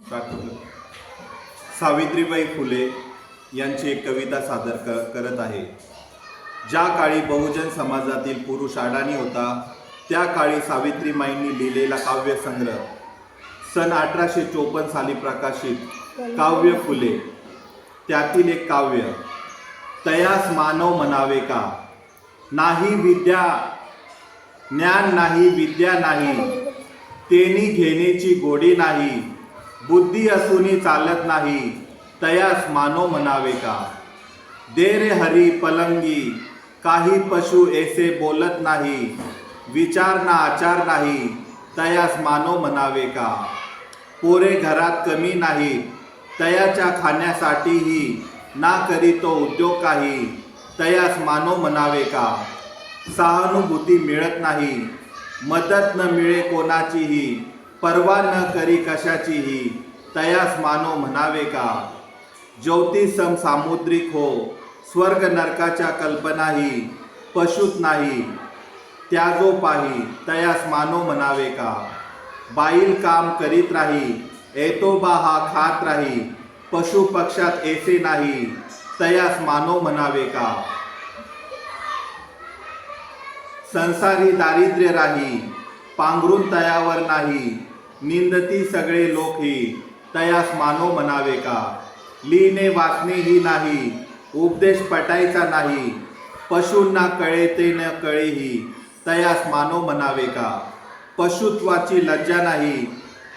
प्रार्थना. सावित्रीबाई फुले यांची एक कविता सादर करत आहे. ज्या काळी बहुजन समाजातील पुरुष अडाणी होता, त्या काळी सावित्रीबाईंनी लिहिलेला काव्यसंग्रह सन 1854 साली प्रकाशित काव्य फुले, त्यातील एक काव्य तयास मानव म्हणावे का. नाही विद्या ज्ञान नाही विद्या नाही, तेनी घेण्याची गोडी नाही. बुद्धी असूनही चालत नाही, तयास मानव म्हणावे का. दे रे हरी पलंगी, काही पशु ऐसे बोलत नाही. विचार ना आचार नाही, तयास मानव म्हणावे का. पोरे घरात कमी नाही, तयाच्या खाण्यासाठीही ना करी तो उद्योग काही. तयास मानव म्हणावे का. सहानुभूती मिळत नाही, मदत न मिळे कोणाचीही. पर्वा न करी कशाचीही, तयास मानव म्हणावे का. ज्योती सम सामुद्रिक हो, स्वर्ग नरकाच्या कल्पनाही. पशुत नाही त्याजो पाही, तयास मानव म्हणावे का. बाईल काम करीत राही, एतोबा हा खात राही. पशु पक्षात ऐसे नाही, तयास मानव म्हणावे का. संसारी दारिद्र्य राही, पांघरून तयावर नाही. निंदती सगळे लोकही, तयास मानव म्हणावे का. लिहिणे वाचणे ही नाही, उपदेश पटायचा नाही. पशूंना कळे ते न कळेही, तयास मानव म्हणावे का. पशुत्वाची लज्जा नाही,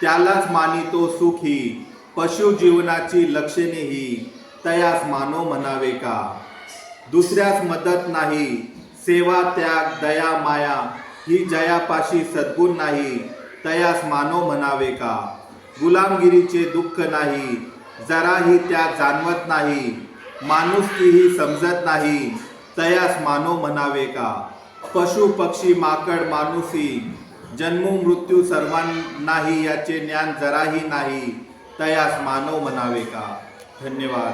त्यालाच मानितो सुखी. पशु जीवनाची लक्षणेही, तयास मानव म्हणावे का. दुसऱ्यास मदत नाही, सेवा त्याग दया माया ही जयापाशी सद्गुण नाही. तयास मानव म्हणावे का. गुलामगिरीचे दुःख नाही, जराही त्या जाणवत नाही. माणुसकीही समजत नाही, तयास मानव म्हणावे का. पशु पक्षी माकड माणुसी, जन्म मृत्यू सर्वांनाही याचे ज्ञान जराही नाही. तयास मानव म्हणावे का. धन्यवाद.